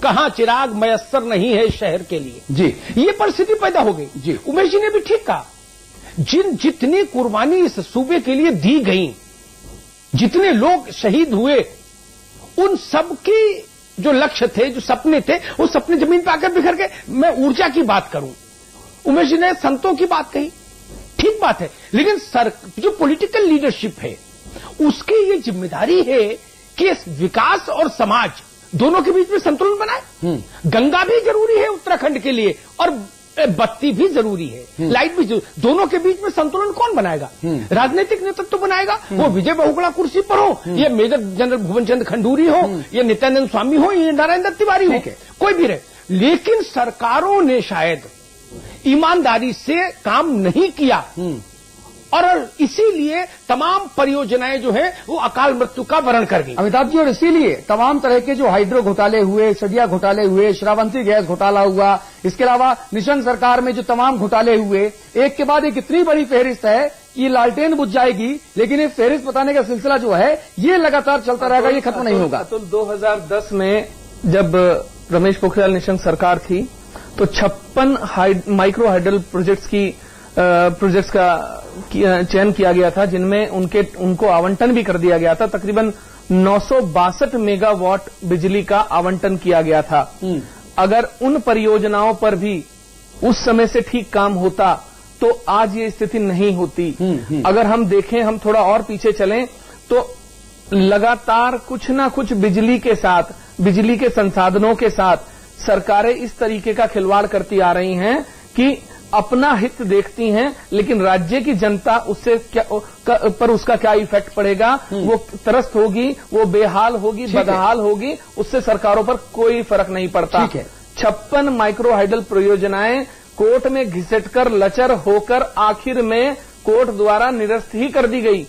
कहां चिराग मयस्सर नहीं है शहर के लिए। जी, ये परिस्थिति पैदा हो गई। जी, उमेश जी ने भी ठीक कहा, जितनी कुर्बानी इस सूबे के लिए दी गई, जितने लोग शहीद हुए, उन सबकी जो लक्ष्य थे, जो सपने थे, वो सपने जमीन पर आकर बिखर गए। मैं ऊर्जा की बात करूं, उमेश जी ने संतों की बात कही, ठीक बात है, लेकिन जो पॉलिटिकल लीडरशिप है उसकी ये जिम्मेदारी है कि विकास और समाज दोनों के बीच में संतुलन बनाए। गंगा भी जरूरी है उत्तराखंड के लिए और बत्ती भी जरूरी है, लाइट भी जरूरी, दोनों के बीच में संतुलन कौन बनाएगा? राजनीतिक नेतृत्व तो बनाएगा, वो विजय बहुगुणा कुर्सी पर हो, ये मेजर जनरल भुवन चंद्र खंडूरी हो, ये नित्यानंद स्वामी हो, ये नारायण दत्त तिवारी हो, कोई भी रहे। लेकिन सरकारों ने शायद ईमानदारी से काम नहीं किया और इसीलिए तमाम परियोजनाएं जो है वो अकाल मृत्यु का वरण कर गई। अमिताभ जी, और इसीलिए तमाम तरह के जो हाइड्रो घोटाले हुए, सदिया घोटाले हुए, श्रावंती गैस घोटाला हुआ, इसके अलावा निशंक सरकार में जो तमाम घोटाले हुए, एक के बाद एक इतनी बड़ी फहरिस्त है कि लालटेन बुझ जाएगी, लेकिन ये फहरिस्त बताने का सिलसिला जो है ये लगातार चलता रहेगा, ये खत्म नहीं होगा। 2010 में जब रमेश पोखरियाल निशंक सरकार थी तो 56 माइक्रो हाइडल प्रोजेक्ट्स का चयन किया गया था, जिनमें उनको आवंटन भी कर दिया गया था। तकरीबन 962 मेगावाट बिजली का आवंटन किया गया था। अगर उन परियोजनाओं पर भी उस समय से ठीक काम होता तो आज ये स्थिति नहीं होती। अगर हम देखें, हम थोड़ा और पीछे चलें तो लगातार कुछ ना कुछ बिजली के साथ, बिजली के संसाधनों के साथ सरकारें इस तरीके का खिलवाड़ करती आ रही हैं कि अपना हित देखती हैं, लेकिन राज्य की जनता उससे पर उसका क्या इफेक्ट पड़ेगा, वो त्रस्त होगी, वो बेहाल होगी, बदहाल होगी, उससे सरकारों पर कोई फर्क नहीं पड़ता। 56 माइक्रो हाइडल परियोजनाएं कोर्ट में घिसटकर लचर होकर आखिर में कोर्ट द्वारा निरस्त ही कर दी गई।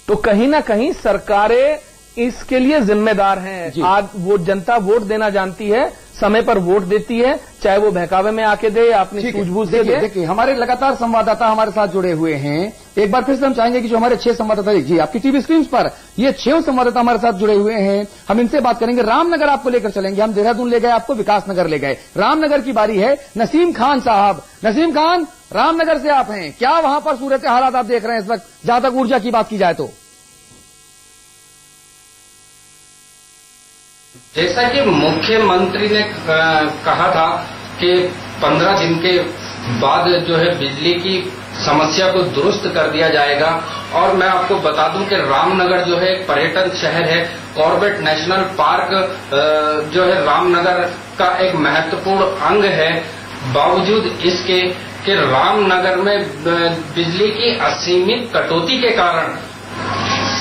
तो कहीं ना कहीं सरकारें इसके लिए जिम्मेदार हैं। आज वो जनता वोट देना जानती है, समय पर वोट देती है, चाहे वो बहकावे में आके दे या अपनी सूझबूझ से दे। देखिए, हमारे लगातार संवाददाता हमारे साथ जुड़े हुए हैं। एक बार फिर से हम चाहेंगे कि जो हमारे 6 संवाददाता, जी आपकी टीवी स्क्रीन पर ये 6 संवाददाता हमारे साथ जुड़े हुए हैं, हम इनसे बात करेंगे। रामनगर आपको लेकर चलेंगे, हम देहरादून ले गए, आपको विकासनगर ले गए, रामनगर की बारी है। नसीम खान साहब, नसीम खान, रामनगर से आप हैं, क्या वहां पर सूरत हालात आप देख रहे हैं इस वक्त, जहां तक ऊर्जा की बात की जाए तो? जैसा कि मुख्यमंत्री ने कहा था कि 15 दिन के बाद जो है बिजली की समस्या को दुरुस्त कर दिया जाएगा। और मैं आपको बता दूं कि रामनगर जो है एक पर्यटन शहर है। कॉर्बेट नेशनल पार्क जो है रामनगर का एक महत्वपूर्ण अंग है। बावजूद इसके कि रामनगर में बिजली की असीमित कटौती के कारण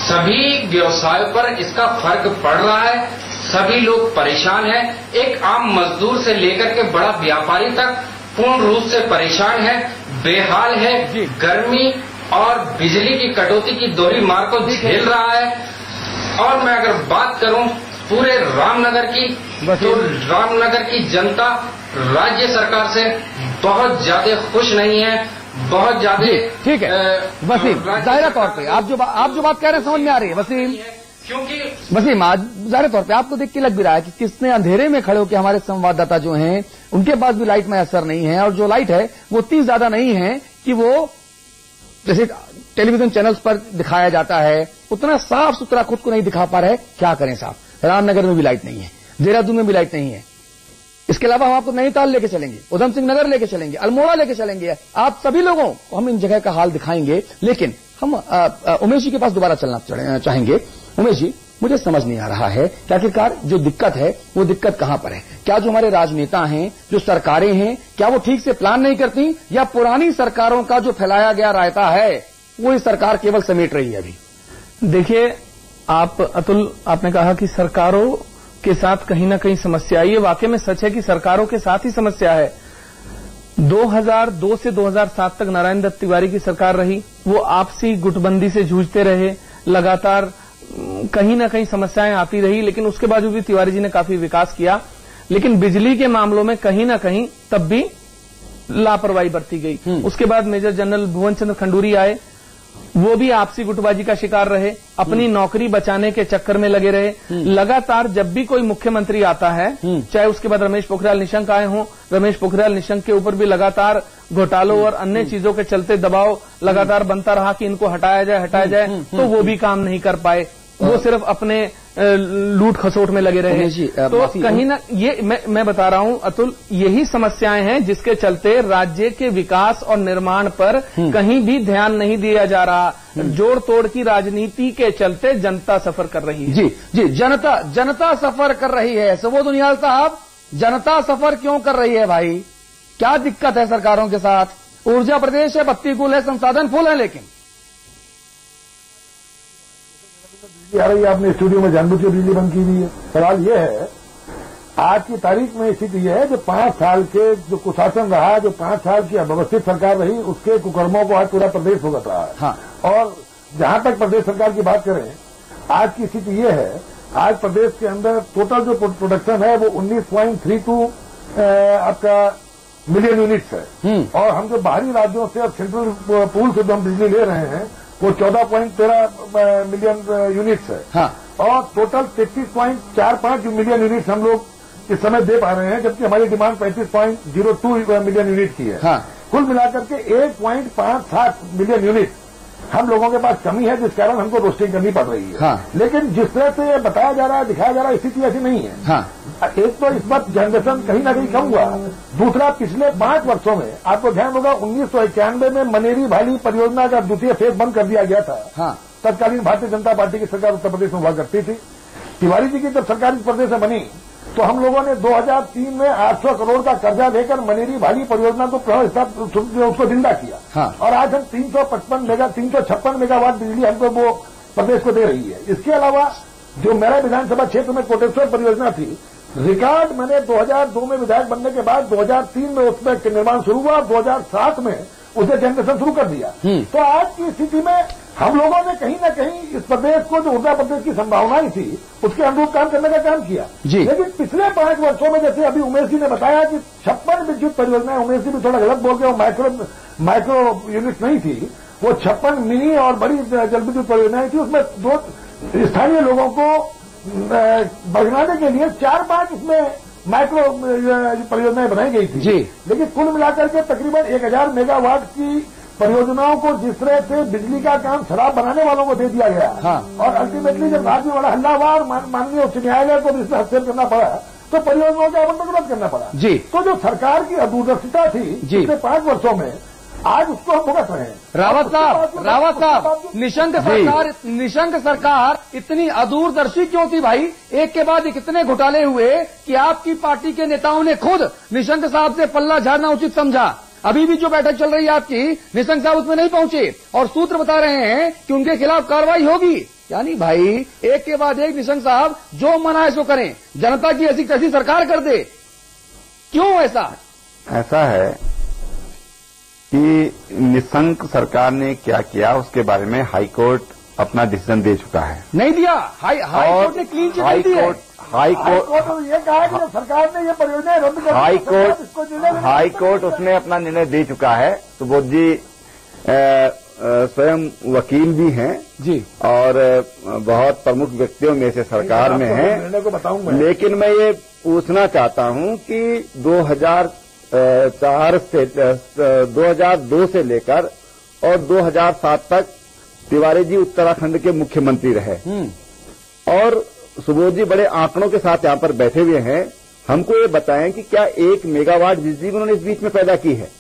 सभी व्यवसायों पर इसका फर्क पड़ रहा है। सभी लोग परेशान हैं। एक आम मजदूर से लेकर के बड़ा व्यापारी तक पूर्ण रूप से परेशान है, बेहाल है। गर्मी और बिजली की कटौती की दोहरी मार को झेल रहा है। और मैं अगर बात करूं पूरे रामनगर की, तो रामनगर की जनता राज्य सरकार से बहुत ज्यादा खुश नहीं है, बहुत ज्यादा। ठीक है वसीम, जाहिर तौर पे आप जो बात कह रहे हैं समझ में आ रही है वसीम, क्योंकि वसीम आज जाहिर तौर पे आपको देख के लग भी रहा है कि किसने अंधेरे में खड़े होकर, हमारे संवाददाता जो हैं उनके पास भी लाइट में असर नहीं है, और जो लाइट है वो इतनी ज्यादा नहीं है कि वो जैसे टेलीविजन चैनल्स पर दिखाया जाता है उतना साफ सुथरा खुद को नहीं दिखा पा रहे। क्या करें साहब, रामनगर में भी लाइट नहीं है, देहरादून में भी लाइट नहीं है। इसके अलावा हम आपको नैनीताल लेके चलेंगे, उधम सिंह नगर लेके चलेंगे, अल्मोड़ा लेके चलेंगे, आप सभी लोगों को हम इन जगह का हाल दिखाएंगे। लेकिन हम उमेश जी के पास दोबारा चलना चाहेंगे। उमेश जी, मुझे समझ नहीं आ रहा है कि आखिरकार जो दिक्कत है वो दिक्कत कहां पर है? क्या जो हमारे राजनेता हैं, जो सरकारें हैं, क्या वो ठीक से प्लान नहीं करती, या पुरानी सरकारों का जो फैलाया गया रायता है वो इस सरकार केवल समेट रही है? अभी देखिए अतुल, आपने कहा कि सरकारों के साथ कहीं ना कहीं समस्या है। ये वाकई में सच है कि सरकारों के साथ ही समस्या है। 2002 से 2007 तक नारायण दत्त तिवारी की सरकार रही, वो आपसी गुटबंदी से जूझते रहे, लगातार कहीं ना कहीं समस्याएं आती रही, लेकिन उसके बावजूद भी तिवारी जी ने काफी विकास किया। लेकिन बिजली के मामलों में कहीं ना कहीं तब भी लापरवाही बरती गई। उसके बाद मेजर जनरल भुवन चंद्र खंडूरी आए, वो भी आपसी गुटबाजी का शिकार रहे, अपनी नौकरी बचाने के चक्कर में लगे रहे। लगातार जब भी कोई मुख्यमंत्री आता है, चाहे उसके बाद रमेश पोखरियाल निशंक आए हों, रमेश पोखरियाल निशंक के ऊपर भी लगातार घोटालों और अन्य चीजों के चलते दबाव लगातार बनता रहा कि इनको हटाया जाए, तो वो भी काम नहीं कर पाए। वो सिर्फ अपने लूट खसोट में लगे रहे। तो कहीं ना ये मैं बता रहा हूं अतुल, यही समस्याएं हैं जिसके चलते राज्य के विकास और निर्माण पर कहीं भी ध्यान नहीं दिया जा रहा। जोड़ तोड़ की राजनीति के चलते जनता सफर कर रही है। जी, जनता सफर कर रही है। सबोध उनियाल साहब, जनता सफर क्यों कर रही है भाई? क्या दिक्कत है सरकारों के साथ? ऊर्जा प्रदेश है, बत्ती कुल है, संसाधन फुल है, लेकिन आ रही है। आपने स्टूडियो में जानबूझ के बिजली बंद की हुई है। सवाल यह है, आज की तारीख में स्थिति यह है जो 5 साल के जो कुशासन रहा, जो 5 साल की अव्यवस्थित सरकार रही, उसके कुकर्मों को आज पूरा प्रदेश भुगत रहा है। हाँ। और जहां तक प्रदेश सरकार की बात करें, आज की स्थिति यह है, आज प्रदेश के अंदर टोटल जो प्रोडक्शन है वो 19.32 आपका मिलियन यूनिट्स है। और हम जो बाहरी राज्यों से और सेंट्रल पूल से जो हम बिजली ले रहे हैं वो 14.13 मिलियन यूनिट्स है। हाँ। और टोटल 33.45 मिलियन यूनिट्स हम लोग इस समय दे पा रहे हैं, जबकि हमारी डिमांड 35.02 मिलियन यूनिट की है। हाँ। कुल मिलाकर के 1.57 मिलियन यूनिट हम लोगों के पास कमी है, जिस कारण हमको रोस्टिंग करनी पड़ रही है। हाँ। लेकिन जिस तरह से ये बताया जा रहा है, दिखाया जा रहा है, स्थिति ऐसी नहीं है। हाँ। एक तो इस बार जनरेशन कहीं ना कहीं कम हुआ। दूसरा, पिछले 5 वर्षों में आपको ध्यान होगा 1991 में मनेरी भाली परियोजना का द्वितीय फेज बंद कर दिया गया था। हाँ। तत्कालीन भारतीय जनता पार्टी की सरकार उत्तर प्रदेश में हुआ करती थी। तिवारी जी की जब सरकार इस प्रदेश में बनी तो हम लोगों ने 2003 में 800 करोड़ का कर्जा लेकर मनेरी भाली परियोजना को उसको जिंदा किया। हाँ। और आज हम 356 मेगावाट बिजली हमको वो प्रदेश को दे रही है। इसके अलावा जो मेरा विधानसभा क्षेत्र में कोटेश्वर परियोजना थी, रिकॉर्ड मैंने 2002 में विधायक बनने के बाद 2003 में उसमें निर्माण शुरू हुआ, 2007 में उसे जनरेशन शुरू कर दिया। तो आज की स्थिति में हम लोगों ने कहीं ना कहीं इस प्रदेश को जो ऊर्जा प्रदेश की संभावनाएं थी उसके अनुरूप काम करने का काम किया। लेकिन पिछले 5 वर्षों में, जैसे अभी उमेश जी ने बताया कि 56 विद्युत परियोजनाएं, उमेश जी भी थोड़ा गलत बोल गए, वो माइक्रो यूनिट नहीं थी, वो 56 मिनी और बड़ी जल विद्युत परियोजनाएं थी। उसमें 2 स्थानीय लोगों को बढ़ाने के लिए 4-5 इसमें माइक्रो परियोजनाएं बनाई गई थी। लेकिन कुल मिलाकर के तकरीबन 1000 मेगावाट की परियोजनाओं को जिस तरह से बिजली का काम शराब बनाने वालों को दे दिया गया। हाँ। और अल्टीमेटली जब राज्य में बड़ा हल्ला हुआ और माननीय उच्च न्यायालय को भी इसमें हस्तक्षेप करना पड़ा, तो परियोजनाओं का आवंटन रद्द करना पड़ा। तो जो सरकार की अदूरदर्शिता थी पिछले 5 वर्षों में, आज उसको हम भुगत रहे हैं। रावत साहब, निशंक सरकार इतनी अदूरदर्शी क्यों थी भाई? एक के बाद एक इतने घोटाले हुए कि आपकी पार्टी के नेताओं ने खुद निशंक साहब से पल्ला झाड़ना उचित समझा। अभी भी जो बैठक चल रही है आपकी, निशंक साहब उसमें नहीं पहुंचे और सूत्र बता रहे हैं कि उनके खिलाफ कार्रवाई होगी। यानी भाई एक के बाद एक निशंक साहब जो मना है सो करें, जनता की ऐसी कैसी सरकार कर दे। क्यों ऐसा? ऐसा है कि निशंक सरकार ने क्या किया उसके बारे में हाईकोर्ट अपना डिसीजन दे चुका है। नहीं दिया, हाईकोर्ट ने क्लीन चिट दी है। हाईकोर्ट तो ये कहा कि सरकार ने ये परियोजना रद्द कर हाईकोर्ट उसने अपना निर्णय दे चुका है। सुबोध जी स्वयं वकील भी हैं जी और बहुत प्रमुख व्यक्तियों में से सरकार में हैं। निर्णय को बताऊंगा, लेकिन मैं ये पूछना चाहता हूं कि 2002 से लेकर और 2007 तक तिवारी जी उत्तराखंड के मुख्यमंत्री रहे और सुबोध जी बड़े आंकड़ों के साथ यहां पर बैठे हुए हैं। हमको ये बताएं कि क्या 1 मेगावाट बिजली उन्होंने इस बीच में पैदा की है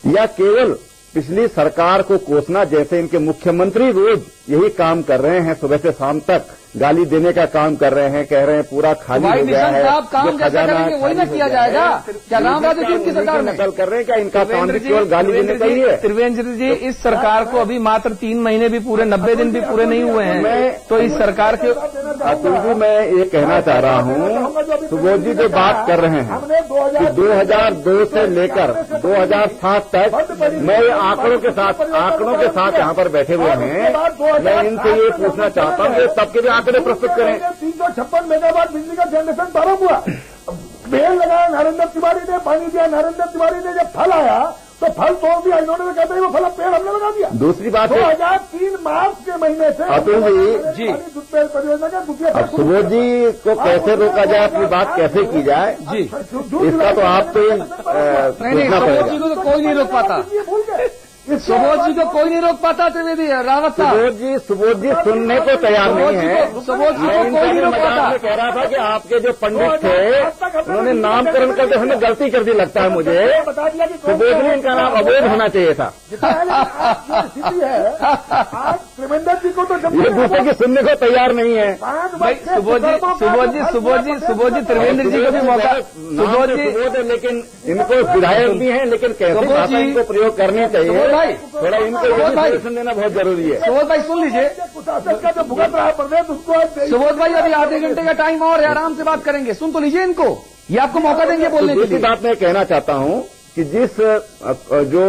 या केवल पिछली सरकार को कोसना, जैसे इनके मुख्यमंत्री रोज यही काम कर रहे हैं, सुबह से शाम तक गाली देने का काम कर रहे हैं, कह रहे हैं पूरा खाली हो गया है। साहब काम जैसा करेंगे वही ना किया जाएगा। क्या रामराज की सरकार नकल कर रहे हैं? क्या इनका काम भी केवल गाली देने का ही है? त्रिवेंद्र जी, इस सरकार को अभी मात्र 3 महीने भी पूरे 90 दिन भी पूरे नहीं हुए हैं, तो इस सरकार के अतुल जी मैं ये कहना चाह रहा हूँ, सुबोध जी जो बात कर रहे हैं कि 2002 से लेकर 2007 तक, मैं आंकड़ों के साथ यहाँ पर बैठे हुए हैं, मैं इनसे ये पूछना चाहता हूँ कि सबके भी आंकड़े प्रस्तुत करें। 356 मेगावाट बिजली का जनरेशन प्रारंभ हुआ, बेल लगाया नरेंद्र तिवारी ने, पानी दिया नरेंद्र तिवारी ने, जब फल आया तो फल तोड़ दिया इन्होंने, तो कहते हैं वो फल पेड़ हमने लगा दिया। दूसरी बात है 2003 मार्च के महीने से अतुल जी परियोजना का द्वितीय अब सुबोध जी को कैसे रोका जाए, अपनी बात कैसे की जाए जी, इसका तो आपको सोचना पड़ेगा। जी को तो कोई नहीं रोक पाता, भूल गए सुबोध जी को कोई नहीं रोक पाता। त्रिवेदी रावत साहब सुबोध जी सुनने को तैयार नहीं है। सुबोध जी को कोई नहीं रोक पाता। मैं कह रहा था कि आपके जो पंडित थे उन्होंने नामकरण करके हमने गलती कर दी लगता है मुझे। बता दिया कि सुबोध जी इनका नाम अवैध होना चाहिए था। स्थिति है आज त्रिवेंद्र जी को तो जब ये दूसरे की सुनने को तैयार नहीं है। सुबोध जी त्रिवेंद्र जी को भी मौका, सुबोध जी लेकिन इनको विधायक भी हैं, लेकिन कैसे भाषा इनको प्रयोग करनी चाहिए भाई, थोड़ा इनको इंफॉर्मेशन देना बहुत जरूरी है। सुबोध भाई सुन लीजिए, कुशासन का जो भुगत रहा प्रदेश उसको सुबोध भाई अभी आधे घंटे का टाइम और है, आराम से बात करेंगे। सुन तो लीजिए इनको, ये आपको मौका देंगे बोलने के लिए। दूसरी बात मैं कहना चाहता हूं कि जिस जो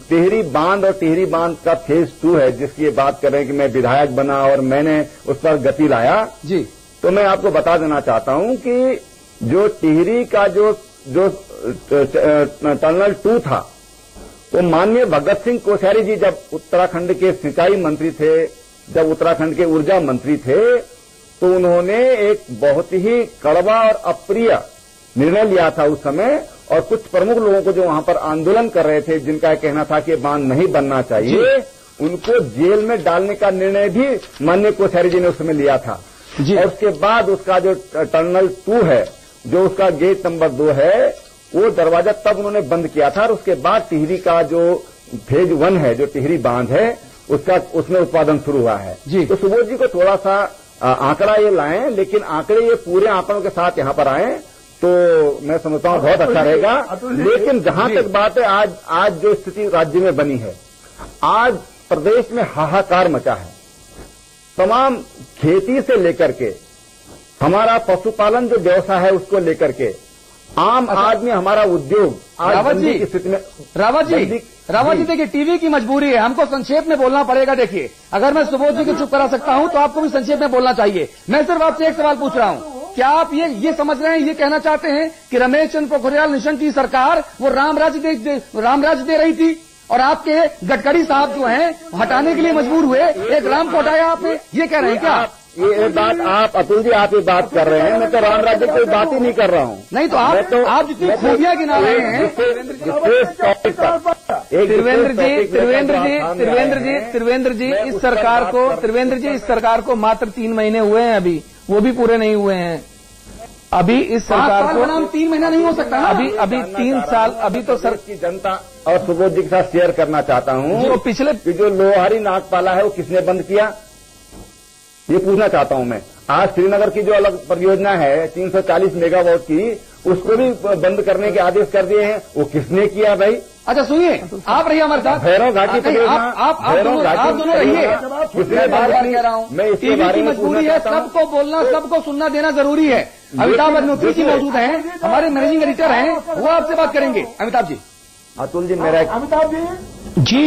टिहरी बांध और टिहरी बांध का फेज 2 है, जिसकी ये बात कर रहे हैं कि मैं विधायक बना और मैंने उस पर गति लाया जी, तो मैं आपको बता देना चाहता हूं कि जो टिहरी का जो टनल 2 था, तो माननीय भगत सिंह कोश्यारी जी जब उत्तराखंड के सिंचाई मंत्री थे, जब उत्तराखंड के ऊर्जा मंत्री थे, तो उन्होंने एक बहुत ही कड़वा और अप्रिय निर्णय लिया था उस समय। और कुछ प्रमुख लोगों को जो वहां पर आंदोलन कर रहे थे, जिनका कहना था कि बांध नहीं बनना चाहिए, उनको जेल में डालने का निर्णय भी माननीय कोश्यारी जी ने उस समय लिया था। और उसके बाद उसका जो टनल 2 है, जो उसका गेट नंबर 2 है, वो दरवाजा तब उन्होंने बंद किया था। और उसके बाद टिहरी का जो फेज 1 है, जो टिहरी बांध है, उसमें उत्पादन शुरू हुआ है जी। तो सुबोध जी को थोड़ा सा आंकड़ा ये लाएं, लेकिन आंकड़े ये पूरे आंकड़ों के साथ यहां पर आएं तो मैं समझता हूं बहुत अच्छा रहेगा। लेकिन जहां तक बात है आज जो स्थिति राज्य में बनी है, आज प्रदेश में हाहाकार मचा है। तमाम खेती से लेकर के हमारा पशुपालन जो व्यवसाय है उसको लेकर के आम आदमी, हमारा उद्योग आज बंदी की स्थिति में। रावत जी देखिए, टीवी की मजबूरी है, हमको संक्षेप में बोलना पड़ेगा। देखिए, अगर मैं सुबोध जी को चुप करा सकता हूं तो आपको भी संक्षेप में बोलना चाहिए। मैं सिर्फ आपसे एक सवाल पूछ रहा हूं, क्या आप ये समझ रहे हैं, ये कहना चाहते हैं कि रमेश चंद्र पोखरियाल निशंक की सरकार वो रामराज दे रही थी और आपके गडकरी साहब जो हैं हटाने के लिए मजबूर हुए, एक राम को हटाया आपने, ये कह रहे हैं क्या? ये बात आप अतुल जी आप ये बात कर रहे हैं, मैं तो राम राज्य की कोई बात ही नहीं कर रहा हूँ। नहीं तो आप जितनी खूबियां गिना रहे हैं। त्रिवेंद्र जी इस सरकार को मात्र 3 महीने हुए हैं, अभी वो भी पूरे नहीं हुए हैं। अभी इस सरकार को नाम 3 महीना नहीं हो सकता, अभी 3 साल। अभी तो सर की जनता और सुबोध जी के साथ शेयर करना चाहता हूँ, जो पिछले जो लोहारी नागपाला है वो किसने बंद किया, ये पूछना चाहता हूं मैं। आज श्रीनगर की जो अलग परियोजना है 340 मेगावाट की, उसको भी बंद करने के आदेश कर दिए हैं, वो किसने किया भाई? अच्छा सुनिए, आप रहिए हमारे साथ। भैरव घाटी परियोजना, आप दोनों रहिए। किसने बात कह रहा हूं मैं, इसके बारे में मजबूरी है, सबको बोलना, सबको सुनना देना जरूरी है। अमिताभ अग्निहोत्री जी मौजूद हैं, हमारे मैनेजिंग एडिटर हैं, वो आपसे बात करेंगे। अमिताभ जी। अतुल जी मेरा अमिताभ जी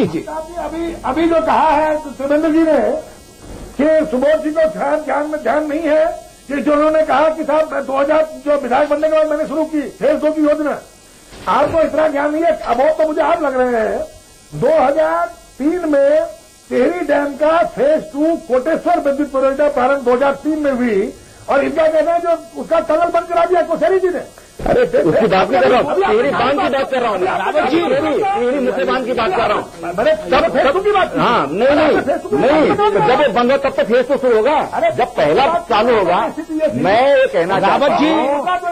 अभी जो कहा है त्रिवेंद्र जी ने कि सुबोध जी को ध्यान नहीं है कि जो उन्होंने कहा कि साहब 2000 जो विधायक बनने के बाद मैंने शुरू की फेज 2 की योजना, आपको इतना ज्ञान नहीं है। अब तो मुझे आप लग रहे हैं 2003 में टिहरी डैम का फेज 2 कोटेश्वर विद्युत परियोजना प्रारंभ 2003 में हुई और इनका कहना है जो उसका टनल बंद करा दिया कोश्यारी जी ने। अरे उसकी बात नहीं कर रहा हूँ, टिहरी बांध की बात कर रहा हूँ, टिहरी मुख्य बांध की बात कर रहा हूँ। तब फेज 2 की बात, हाँ नहीं, जब ये बंद हो तब तो फेज 2 शुरू होगा, जब पहला चालू होगा। मैं ये कहना चाहता हूँ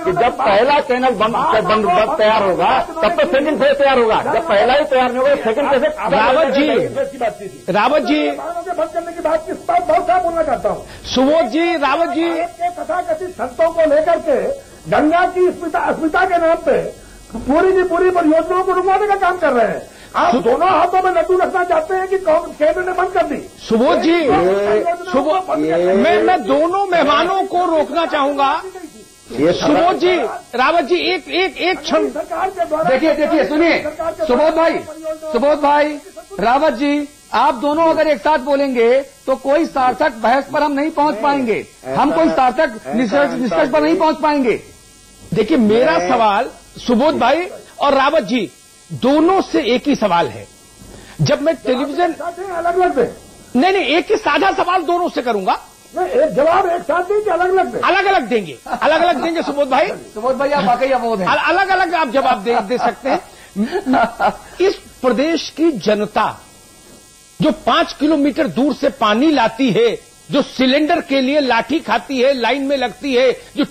कि जब पहला चैनल बंद तैयार होगा तब तो सेकंड फेज तैयार होगा। जब पहला ही तैयार नहीं होगा सेकंड फेज। रावत जी बंद करने की बात किस बात बहुत साफ बोलना चाहता हूँ। सुबोध जी, रावत जी तथाकथित संतों को लेकर के गंगा की अस्मिता के नाम पे पूरी की पूरी परियोजनाओं को रुकवाने का काम कर रहे हैं। आप दोनों हाथों में लड्डू रखना चाहते हैं कि केंद्र ने बंद कर दी। सुबोध जी, मैं दोनों मेहमानों को रोकना चाहूंगा। सुबोध जी, रावत जी एक क्षण देखिए सुनिए, सुबोध भाई, रावत जी, आप दोनों अगर एक साथ बोलेंगे तो कोई सार्थक बहस पर हम नहीं पहुंच पाएंगे, हम कोई सार्थक निष्कर्ष पर नहीं पहुंच पाएंगे। देखिए, मेरा सवाल सुबोध भाई और रावत जी, दोनों से एक ही सवाल है। जब मैं टेलीविजन अलग अलग दे, नहीं, एक ही साझा सवाल दोनों से करूंगा। नहीं, एक जवाब एक साथ देंगे, अलग अलग दे, अलग अलग देंगे, अलग अलग देंगे सुबोध भाई। सुबोध भाई आप वाकई अबोध हैं। अलग अलग आप जवाब दे सकते हैं। इस प्रदेश की जनता जो 5 किलोमीटर दूर से पानी लाती है, जो सिलेंडर के लिए लाठी खाती है, लाइन में लगती है, जो